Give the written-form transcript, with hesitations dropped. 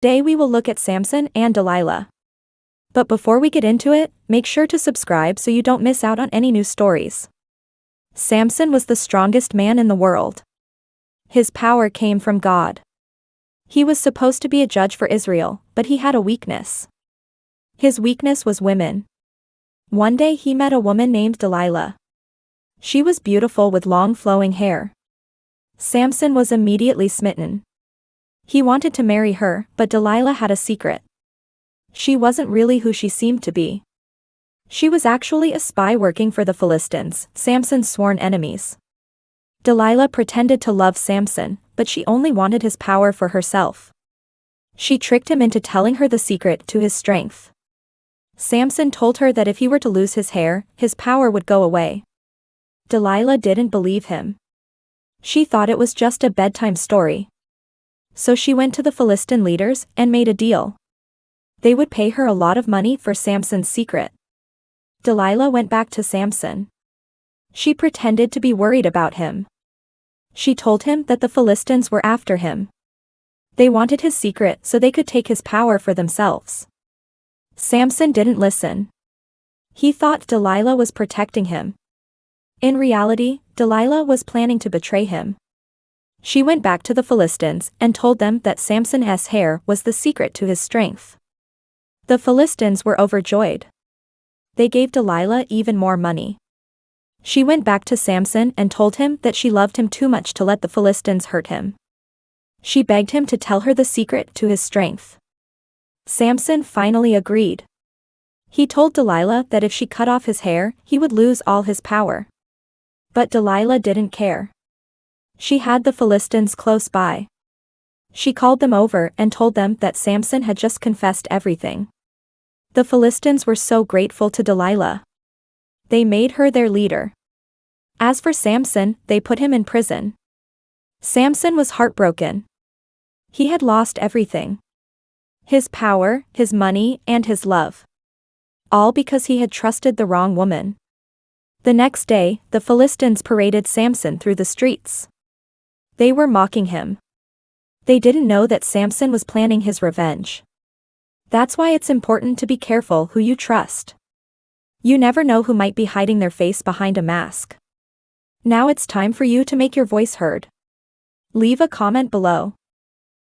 Today we will look at Samson and Delilah. But before we get into it, make sure to subscribe so you don't miss out on any new stories. Samson was the strongest man in the world. His power came from God. He was supposed to be a judge for Israel, but he had a weakness. His weakness was women. One day he met a woman named Delilah. She was beautiful with long flowing hair. Samson was immediately smitten. He wanted to marry her, but Delilah had a secret. She wasn't really who she seemed to be. She was actually a spy working for the Philistines, Samson's sworn enemies. Delilah pretended to love Samson, but she only wanted his power for herself. She tricked him into telling her the secret to his strength. Samson told her that if he were to lose his hair, his power would go away. Delilah didn't believe him. She thought it was just a bedtime story. So she went to the Philistine leaders and made a deal. They would pay her a lot of money for Samson's secret. Delilah went back to Samson. She pretended to be worried about him. She told him that the Philistines were after him. They wanted his secret so they could take his power for themselves. Samson didn't listen. He thought Delilah was protecting him. In reality, Delilah was planning to betray him. She went back to the Philistines and told them that Samson's hair was the secret to his strength. The Philistines were overjoyed. They gave Delilah even more money. She went back to Samson and told him that she loved him too much to let the Philistines hurt him. She begged him to tell her the secret to his strength. Samson finally agreed. He told Delilah that if she cut off his hair, he would lose all his power. But Delilah didn't care. She had the Philistines close by. She called them over and told them that Samson had just confessed everything. The Philistines were so grateful to Delilah. They made her their leader. As for Samson, they put him in prison. Samson was heartbroken. He had lost everything. His power, his money, and his love. All because he had trusted the wrong woman. The next day, the Philistines paraded Samson through the streets. They were mocking him. They didn't know that Samson was planning his revenge. That's why it's important to be careful who you trust. You never know who might be hiding their face behind a mask. Now it's time for you to make your voice heard. Leave a comment below.